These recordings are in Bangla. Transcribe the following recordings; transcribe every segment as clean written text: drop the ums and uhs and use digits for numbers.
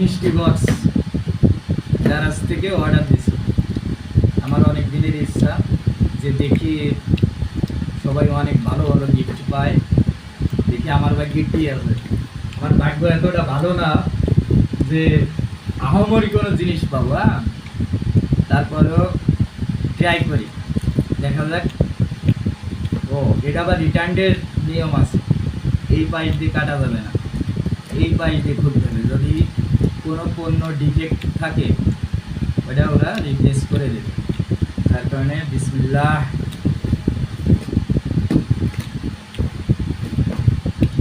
মিষ্টি বক্স দারাজ থেকে অর্ডার দিয়েছি। আমার অনেক দিনের ইচ্ছা যে দেখি সবাই অনেক ভালো ভালো গিফট পায়, দেখি আমার ভাগ্যে কী আছে। আমার ভাগ্য এতটা ভালো না যে আহামরি কোনো জিনিস পাবো, তারপরেও ট্রাই করি, দেখা যাক। ও এটা আবার রিটার্নের নিয়ম আছে, এই পাইপ দিয়ে কাটা যাবে না, এই পাইপ দিয়ে খুলতে হবে। যদি কোনো পণ্য ডিফেক্ট থাকে ওটা ওরা রিপ্লেস করে দেবে। তার কারণে বিসমিল্লাহ।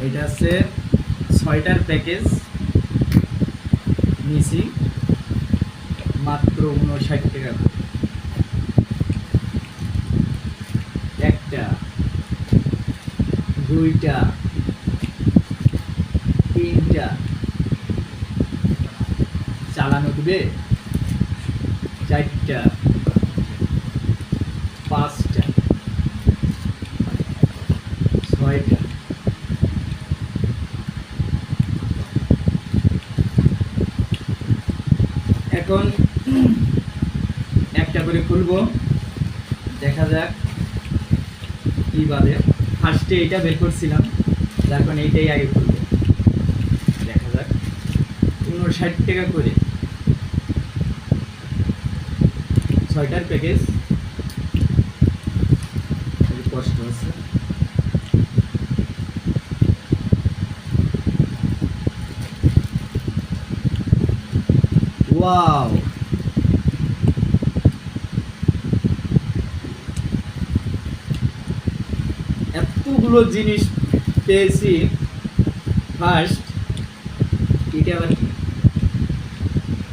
এটা হচ্ছে 6টার প্যাকেজ নিয়েছি মাত্র 59 টাকা। একটা, দুইটা, তিনটা, চালানো দিবে, চারটা, পাঁচটা, ছয়টা, এখন একটা করে খুলবো, দেখা যাক কি বাদে। ফার্স্টে এইটা বের করছিলাম, যার কারণে এইটাই আগে খুলবো, দেখা যাক। 59 টাকা করে 6টার প্যাকেজ, কষ্ট আছে। ওয়াও, এতগুলো জিনিস পেয়েছি। ফার্স্ট এটা আবার কি?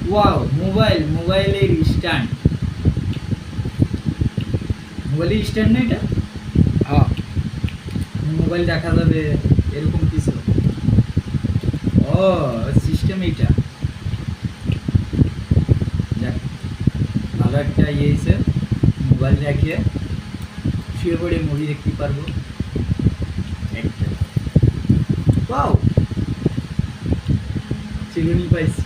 ওয়াও, মোবাইলের স্ট্যান্ড। মোবাইলের স্ট্যান্ড না এটা? হ্যাঁ, মোবাইল দেখা যাবে এরকম কিছু। ও সিস্টেম এইটা, যাক ভালো একটা ইয়েছে। মোবাইল রেখে শুয়ে পড়ে মুভি দেখতে পারবো। একটা ওয়াও, চিরুনি পাইছি।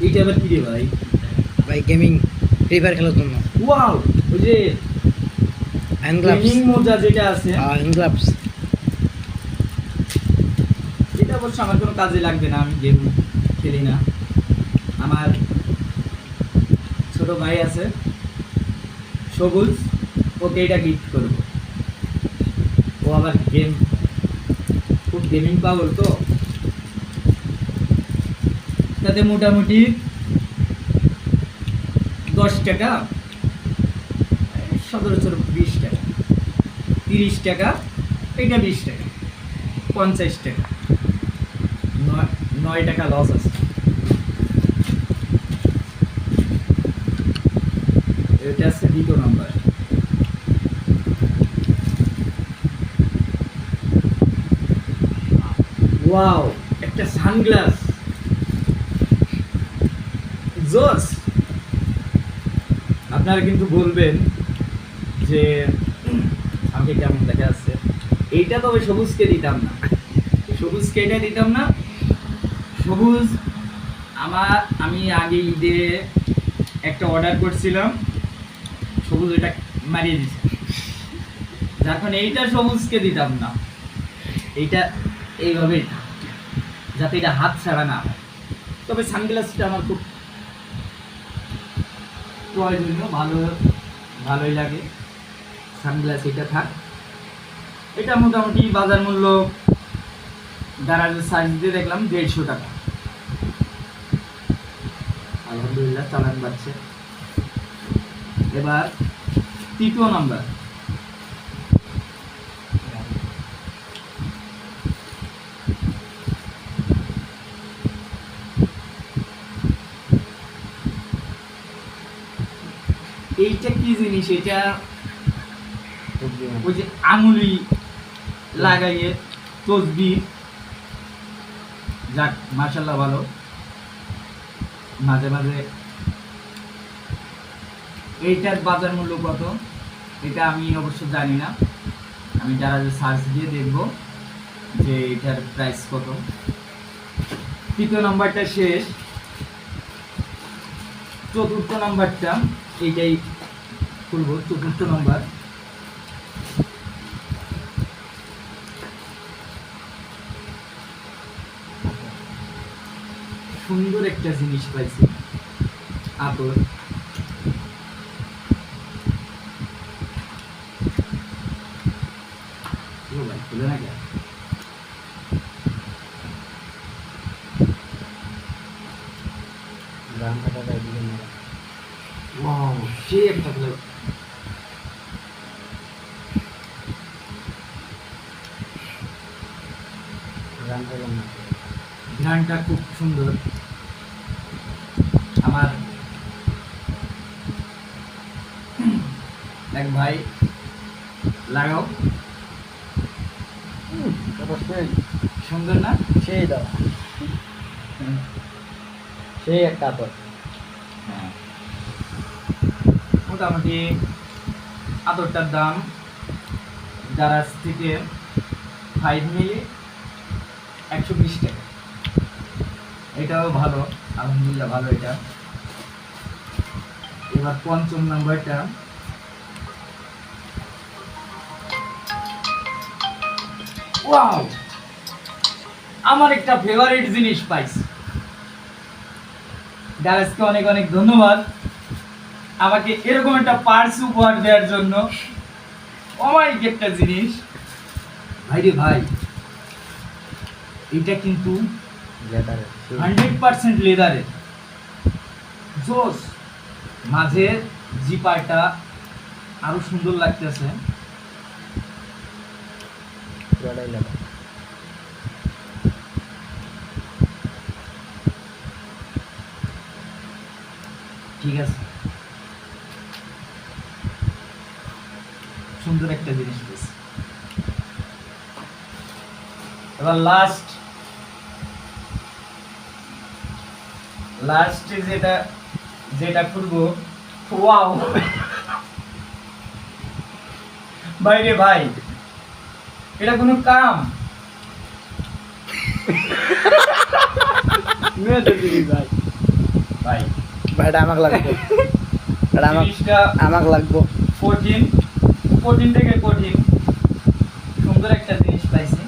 এইটা আবার কি রে ভাই? ভাই গেমিং ফ্রি ফায়ার খেলার জন্য। ওয়াও, ওই যে হ্যান্ড গ্লাভস, গেমিং মোজা যেটা আছে, হ্যান্ড গ্লাভস। এটা অবশ্য আমার কোনো কাজে লাগবে না, আমি গেম খেলি না। আমার ছোট ভাই আছে সবুজ, ওকে এটা গিফট করবো। ও আবার খুব গেমিং পাগল তো, তাতে মোটামুটি 10 টাকা, 17 20 টাকা, 30 টাকা, এটা 20 টাকা, 50 টাকা, 9 টাকা লস আছে। এটা হচ্ছে 2 নম্বর। ওয়াও, একটা সানগ্লাস, জোস। আপনারা কিন্তু বলবেন যে আমাকে কেমন দেখা যাচ্ছে। এইটা তবে সবুজকে দিতাম না, সবুজকে এটা দিতাম না। সবুজ আমি আগে ঈদে একটা অর্ডার করছিলাম, সবুজ এটা মারিয়ে দিছে, যার কারণে এইটা সবুজকে দিতাম না। এইটা এইভাবে যাতে এটা হাত ছাড়া না হয়। তবে সানগ্লাসটা আমার খুব প্রয়োজনীয়, ভালোই লাগে। সানগ্লাস এটা থাক। এটা মোটামুটি বাজার মূল্য দারাজের সাইজ দিয়ে দেখলাম 150 টাকা। আলহামদুলিল্লাহ, চালান বাড়ছে। এবার 3 নম্বর। এইটা কি জিনিস? এটা ওই যে আঙুলি লাগাইয়ে তসবিহ, যাক মাশাআল্লাহ ভালো। মাঝে মাঝে এইটার বাজার মূল্য কত এটা আমি অবশ্য জানি না। আমি যারা সার্চ দিয়ে দেখব যে এটার প্রাইস কত। তৃতীয় নাম্বারটা শেষ, চতুর্থ নাম্বারটা এইটাই খুলবো। চতুর্থ নাম্বার সুন্দর একটা জিনিস পাইছি, আতর। ভাই খুলে না কেন? ওয়াও, সেই একটা ফ্লেভার। ঘ্রাণটা খুব সুন্দর। আমার এক ভাই লাগাও, সুন্দর না? সেই দাও, সেই একটা আতর। হ্যাঁ। মোটামুটি আতরটার দাম দারাজ থেকে 5 মিলি 120 টাকা। এটাও ভালো, আলহামদুলিল্লাহ ভালো এটা। এবার পঞ্চম নাম্বারটা ওয়াও, আমার একটা ফেভারিট জিনিস পাইছি। দারাজকে অনেক অনেক ধন্যবাদ আমাকে এরকম একটা পার্স উপহার দেওয়ার জন্য। অমায়িক একটা জিনিস ভাই রে ভাই, এটা কিন্তু 100% লেদারের। জোস, মাঝের জিপারটা আরো সুন্দর লাগতেছে। ঠিক আছে, সুন্দর একটা জিনিস পেয়েছি। এবার লাস্টে যেটা করবো, ওয়াও ভাই রে ভাই, এটা কোনো কাম? ভাই ভাইটা আমাকে লাগবে, এটা জিনিসটা আমাকে লাগবো। কঠিন থেকে কঠিন, সুন্দর একটা জিনিস পাইছি।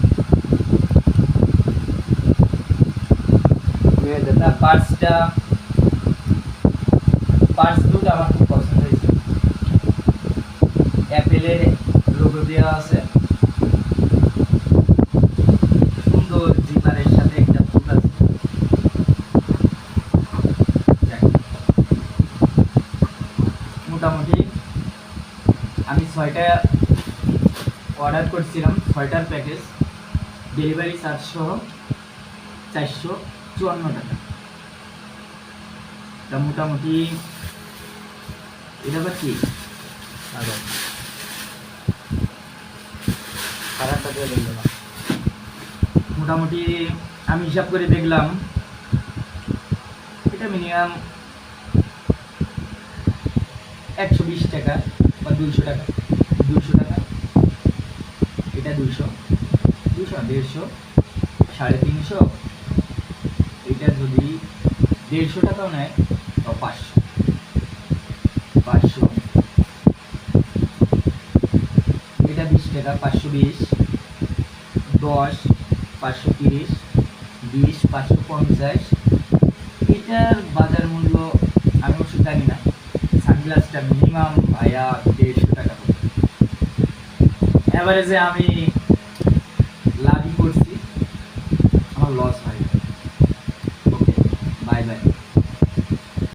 পার্স দুটো আমার খুব পছন্দ হয়েছে। অ্যাপেলের লোগো দেওয়া আছে, সুন্দর জিপারের সাথে একটা ফুল আছে। মোটামুটি আমি 6টা অর্ডার করছিলাম, 6টার প্যাকেজ, ডেলিভারি চার্জ সহ 454 টাকা। তা মোটামুটি এটা আবার কি মোটামুটি আমি হিসাব করে দেখলাম এটা মিনিমাম 120 টাকা বা 200 টাকা। 200 টাকা, এটা 200, 150, 350। এটা যদি 150 টাকাও নেয় তো 500, এটা 20 টাকা, 520, 10, 530, 20, 550। এটার বাজার মূল্য আমি অবশ্য জানি না। সানগ্লাসটা মিনিমাম ভাইয়া 150 টাকা। এভারেজে আমি লাভই করছি, আমার লস হয়। ওকে, বাই বাই।